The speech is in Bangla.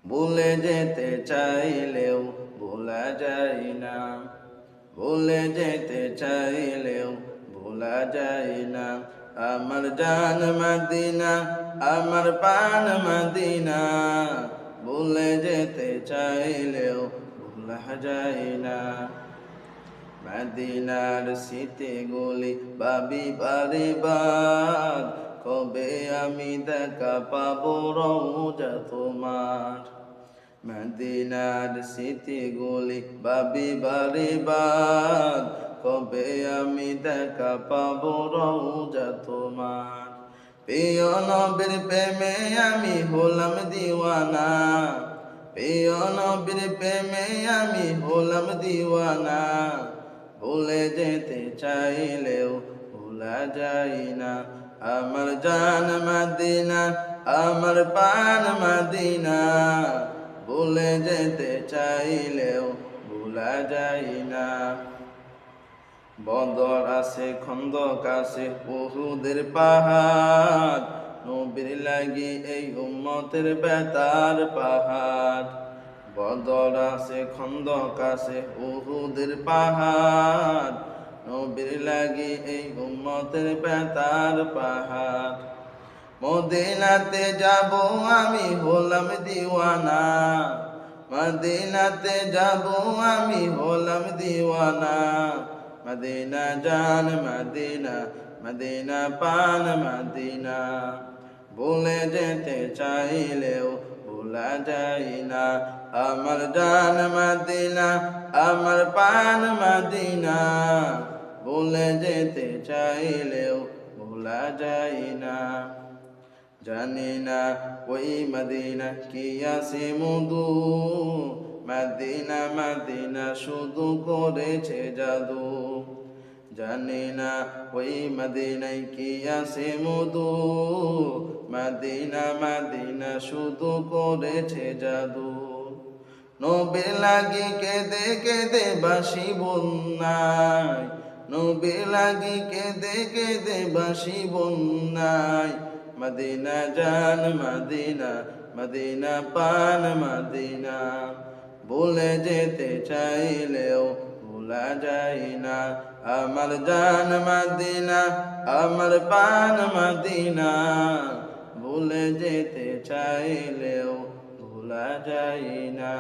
ভুলে যেতে চাইলেও ভোলা যায় না, ভুলে যেতে চাইলেও ভোলা যায় না। আমার জান মদিনা, আমার প্রাণ মদিনা, ভুলে যেতে চাইলেও ভোলা যায় না। মদিনার স্মৃতিগুলি ভাবি বারে বার, কবে আমি দেখা পাবো রওজা তোমার। মদিনার স্মৃতিগুলি ভাবি বারে বার, কবে আমি দেখা পাবো রওজা তোমার। প্রিয় নবীর প্রেমে আমি হলাম দিওয়ানা, প্রিয় নবীর প্রেমে আমি হলাম দিওয়ানা, ভুলে যেতে চাইলেও ভোলা যায় না। আমার জান মদিনা, আমার প্রাণ মদিনা, ভুলে যেতে চাইলেও ভোলা যায় না। বদর আছে, খন্দক আছে, উহুদের পাহাড়, নবীর লাগি এই উম্মতের বেতার পাহাড়। বদর আছে, খন্দক আছে, উহুদের পাহাড়, নবীর লাগি এই উম্মতের বেতার পাহাড়। মদিনাতে যাব আমি হলাম দিওয়ানা, মদিনাতে যাব আমি হলাম দিওয়ানা। মদিনা জান মদিনা, মদিনা পান মদিনা, ভুলে যেতে চাইলেও ভোলা যায় না। আমার জান মদিনা, আমার পান মদিনা, ভুলে যেতে চাইলেও ভোলা যায় না। জানি না ওই মদিনা কি আছে মধু, মদিনা মদিনা শুধু করেছে জাদু। জানি না ওই মদিনায় কি আছে মধু, মদিনা মদিনা শুধু করেছে জাদু। নবীর লাগি কেঁদে কেঁদে বাসি বন্যায়, নবীর লাগি কেঁদে কেঁদে বাসি বন্যায়। মদিনা জান মদিনা, মদিনা পান মদিনা, ভুলে যেতে চাইলেও ভোলা যায় না। আমার জান মদিনা, আমার পান মদিনা, ভুলে যেতে চাইলেও ভোলা যায় না।